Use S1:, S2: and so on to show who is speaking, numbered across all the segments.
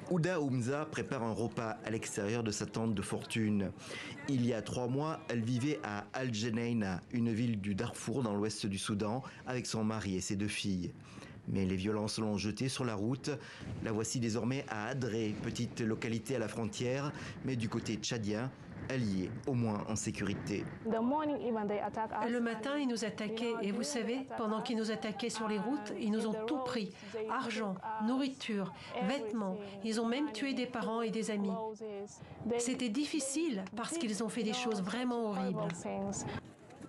S1: Ouda Oumza prépare un repas à l'extérieur de sa tente de fortune. Il y a 3 mois, elle vivait à Al Jeneina, une ville du Darfour dans l'ouest du Soudan, avec son mari et ses 2 filles. Mais les violences l'ont jetée sur la route. La voici désormais à Adré, petite localité à la frontière, mais du côté tchadien, elle y est au moins en sécurité.
S2: Le matin, ils nous attaquaient et vous savez, pendant qu'ils nous attaquaient sur les routes, ils nous ont tout pris. Argent, nourriture, vêtements. Ils ont même tué des parents et des amis. C'était difficile parce qu'ils ont fait des choses vraiment horribles.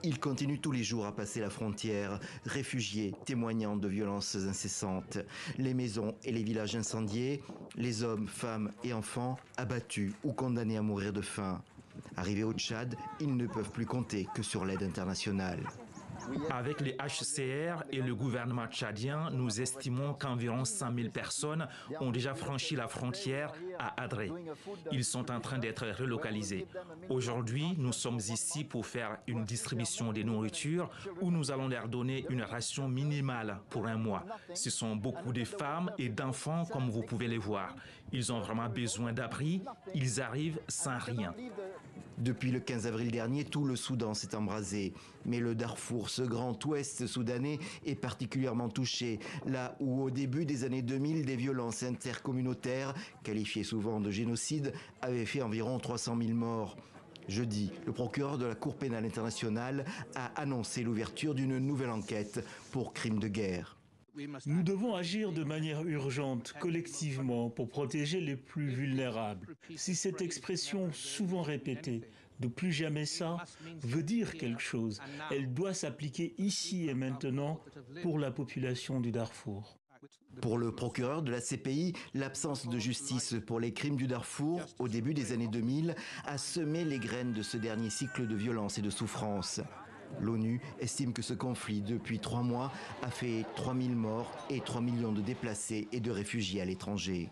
S1: Ils continuent tous les jours à passer la frontière, réfugiés, témoignant de violences incessantes. Les maisons et les villages incendiés, les hommes, femmes et enfants abattus ou condamnés à mourir de faim. Arrivés au Tchad, ils ne peuvent plus compter que sur l'aide internationale.
S3: Avec les HCR et le gouvernement tchadien, nous estimons qu'environ 100 000 personnes ont déjà franchi la frontière à Adré. Ils sont en train d'être relocalisés. Aujourd'hui, nous sommes ici pour faire une distribution des nourritures où nous allons leur donner une ration minimale pour 1 mois. Ce sont beaucoup de femmes et d'enfants comme vous pouvez les voir. Ils ont vraiment besoin d'abri. Ils arrivent sans rien.
S1: Depuis le 15 avril dernier, tout le Soudan s'est embrasé. Mais le Darfour, ce grand ouest soudanais, est particulièrement touché. Là où au début des années 2000, des violences intercommunautaires, qualifiées souvent de génocide, avaient fait environ 300 000 morts. Jeudi, le procureur de la Cour pénale internationale a annoncé l'ouverture d'une nouvelle enquête pour crimes de guerre.
S4: Nous devons agir de manière urgente, collectivement, pour protéger les plus vulnérables. Si cette expression, souvent répétée, de plus jamais ça, veut dire quelque chose, elle doit s'appliquer ici et maintenant pour la population du Darfour.
S1: Pour le procureur de la CPI, l'absence de justice pour les crimes du Darfour, au début des années 2000, a semé les graines de ce dernier cycle de violence et de souffrance. L'ONU estime que ce conflit, depuis 3 mois, a fait 3 000 morts et 3 millions de déplacés et de réfugiés à l'étranger.